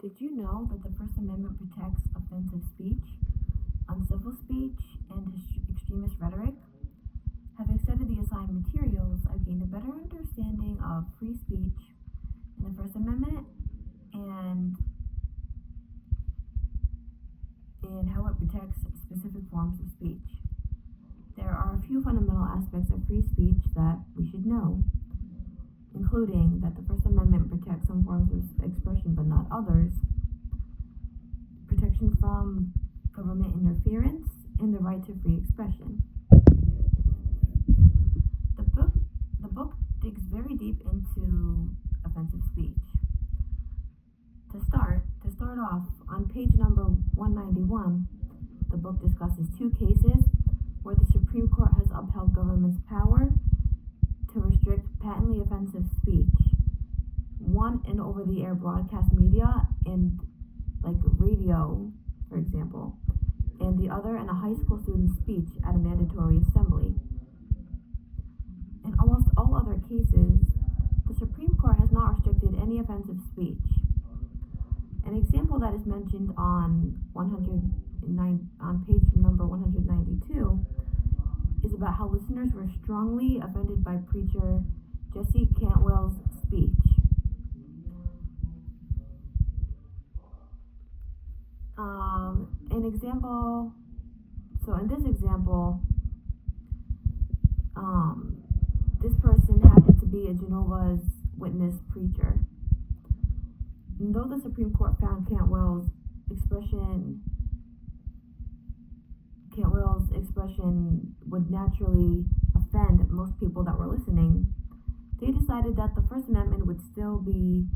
Did you know that the First Amendment protects offensive speech, uncivil speech, and extremist rhetoric? Having studied the assigned materials, I've gained a better understanding of free speech in the First Amendment and how it protects specific forms of speech. There are a few fundamental aspects of free speech that we should know, including that the First Amendment protects some forms of expression but not others, protection from government interference, and the right to free expression. The book digs very deep into offensive speech. To start off, on page number 191, the book discusses two cases where the Supreme Court has upheld government's power to restrict patently offensive speech. One in over-the-air broadcast media and like radio, for example, and the other in a high school student's speech at a mandatory assembly. In almost all other cases, the Supreme Court has not restricted any offensive speech. An example that is mentioned on page number 192 is about how listeners were strongly offended by preacher Jesse Cantwell's speech. In this example, this person happened to be a Jehovah's Witness preacher. And though the Supreme Court found Cantwell's expression would naturally offend most people that were listening, they decided that the First Amendment would still be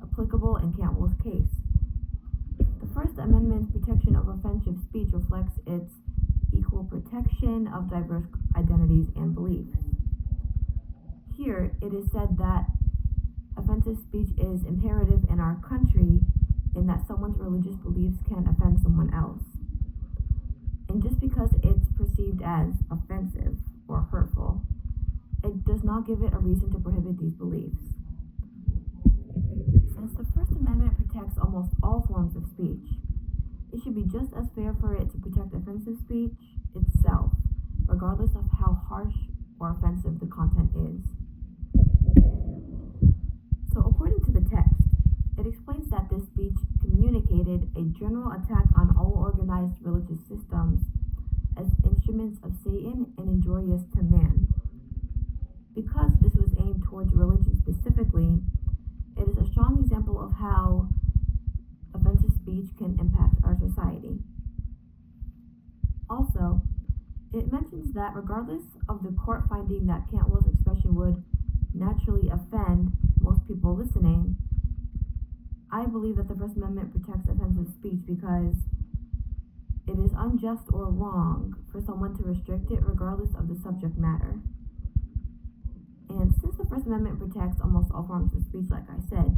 applicable in Cantwell's case. The First Amendment's protection of offensive speech reflects its equal protection of diverse identities and beliefs. Here, it is said that offensive speech is imperative in our country in that someone's religious beliefs can offend someone else. And just because it's perceived as offensive or hurtful, it does not give it a reason to prohibit these beliefs. Since the First Amendment protects almost all forms of speech, it should be just as fair for it to protect offensive speech itself, regardless of how harsh or offensive the content is. So according to the text, it explains that this speech communicated a general attack on all organized religious systems as instruments of Satan and injurious to man. Because this was aimed towards religion specifically, it is a strong example of how offensive speech can impact our society. Also, it mentions that regardless of the court finding that Cantwell's expression would naturally offend most people listening, I believe that the First Amendment protects offensive speech because it is unjust or wrong for someone to restrict it regardless of the subject matter. And since the First Amendment protects almost all forms of speech, like I said,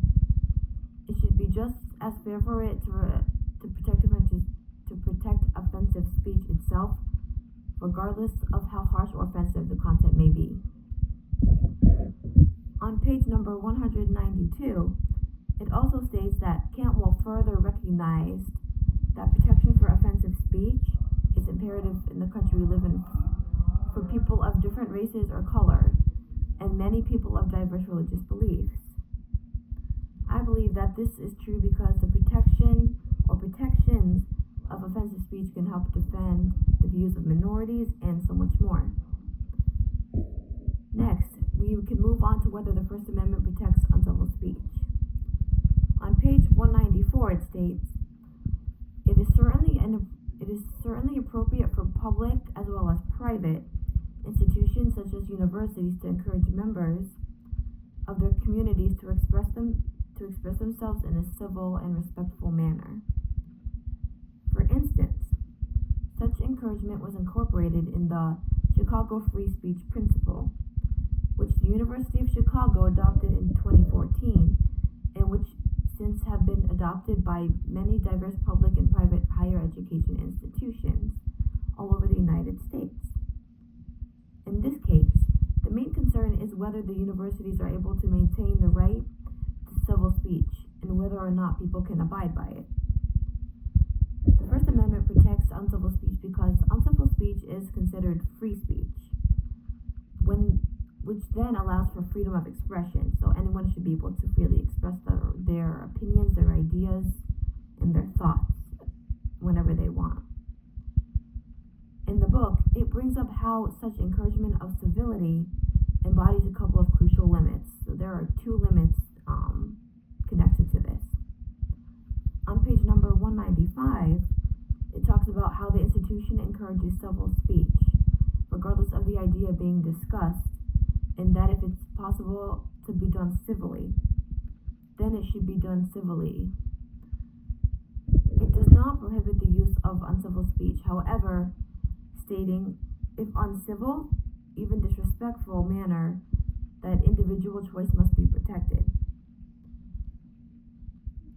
it should be just as fair for it to protect offensive speech itself, regardless of how harsh or offensive the content may be. On page number 192, it also states that Cantwell further recognized that protection for offensive speech is imperative in the country we live in for people of different races or color, and many people of diverse religious beliefs. I believe that this is true because the protection or protections of offensive speech can help defend the views of minorities and so much more. Next, we can move on to whether the First Amendment protects uncivil speech. On page 194, it states, it is certainly appropriate for public as well as private institutions such as universities to encourage members of their communities to express themselves in a civil and respectful manner. For instance, such encouragement was incorporated in the Chicago Free Speech Principle, which the University of Chicago adopted in 2014, and which since have been adopted by many diverse public and private higher education institutions all over the United States. In this case, the main concern is whether the universities are able to maintain the right to civil speech and whether or not people can abide by it. The First Amendment protects uncivil speech because uncivil speech is considered free speech, which then allows for freedom of expression. So anyone should be able to freely express their opinions, their ideas, and their thoughts whenever they want. In the book, it brings up how such encouragement of civility embodies a couple of crucial limits. So there are two limits connected to this. On page number 195, it talks about how the institution encourages civil speech, regardless of the idea being discussed, and that if it's possible to be done civilly, then it should be done civilly. It does not prohibit the use of uncivil speech, however, stating, if uncivil, even disrespectful manner, that individual choice must be protected.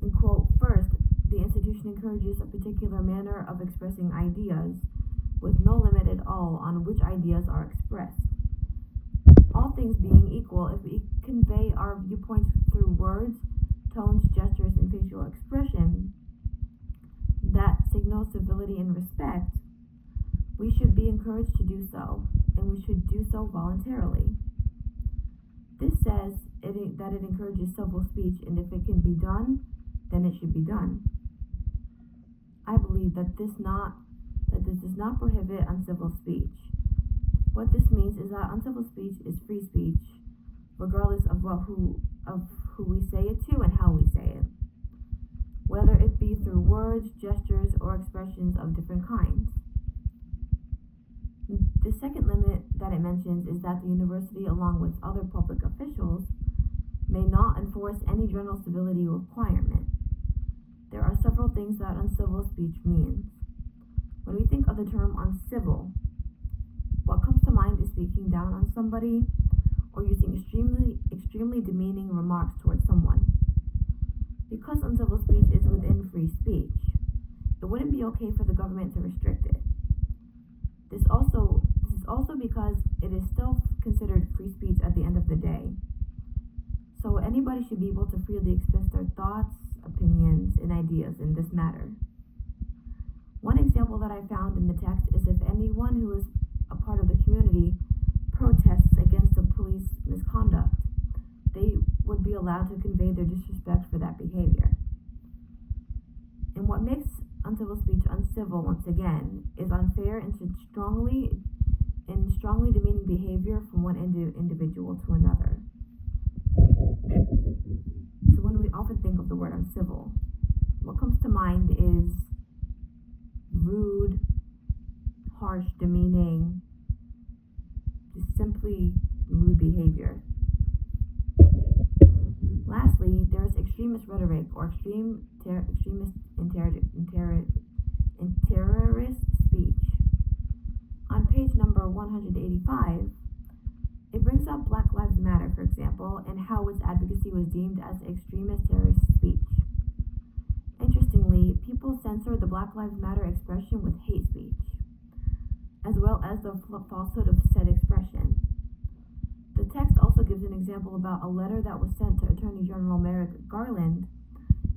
And quote, first, the institution encourages a particular manner of expressing ideas, with no limit at all on which ideas are expressed. All things being equal, if we convey our viewpoints through words, tones, gestures, and facial expression that signal civility and respect, we should be encouraged to do so, and we should do so voluntarily. This says that it encourages civil speech, and if it can be done, then it should be done. I believe that this does not prohibit uncivil speech. What this means is that uncivil speech is free speech, regardless of who we say it to and how we say it, whether it be through words, gestures, or expressions of different kinds. The second limit that it mentions is that the university, along with other public officials, may not enforce any general civility requirement. There are several things that uncivil speech means. When we think of the term uncivil, what comes to mind is speaking down on somebody or using extremely demeaning remarks towards someone. Because uncivil speech is within free speech, it wouldn't be okay for the government to restrict it. This is also because it is still considered free speech at the end of the day. So anybody should be able to freely express their thoughts, opinions, and ideas in this matter. One example that I found in the text is if anyone who is a part of the community protests against the police misconduct, they would be allowed to convey their disrespect for that behavior. And what makes uncivil speech uncivil, once again, is unfair and strongly demeaning behavior from one individual to another. So when we often think of the word uncivil, what comes to mind is rude, harsh, demeaning, just simply rude behavior. Lastly, there is extremist rhetoric or extremist and terrorist speech. On page number 185, it brings up Black Lives Matter, for example, and how its advocacy was deemed as extremist terrorist speech. Interestingly, people censor the Black Lives Matter expression with hate speech, as well as the falsehood of said expression. The text also gives an example about a letter that was sent to Attorney General Merrick Garland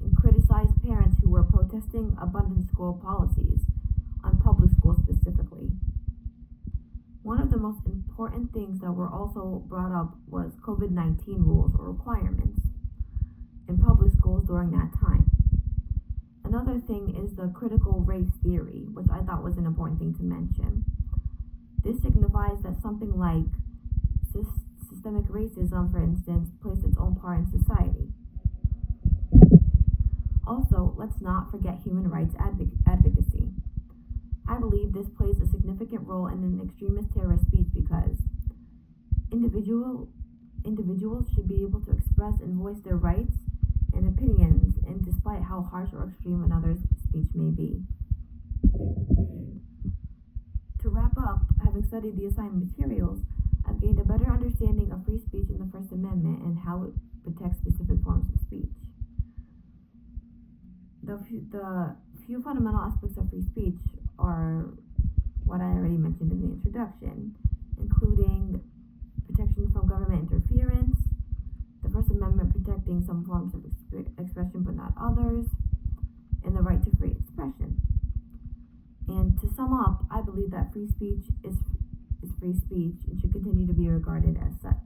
and criticized parents who were protesting abundant school policies, on public schools specifically. One of the most important things that were also brought up was COVID-19 rules or requirements in public schools during that time. Another thing is the critical race theory, which I thought was an important thing to mention. This signifies that something like systemic racism, for instance, plays its own part in society. Also, let's not forget human rights advocacy. I believe this plays a significant role in an extremist terrorist speech because individuals should be able to express and voice their rights and opinions, and despite how harsh or extreme another's speech may be. To wrap up, having studied the assigned materials, I've gained a better understanding of free speech in the First Amendment and how it protects specific forms of speech. The few fundamental aspects of free speech are what I already mentioned in the introduction, including protection from government interference, the First Amendment protecting some forms of expression but not others, and the right to free expression. And to sum up, I believe that free speech is free speech and should continue to be regarded as such.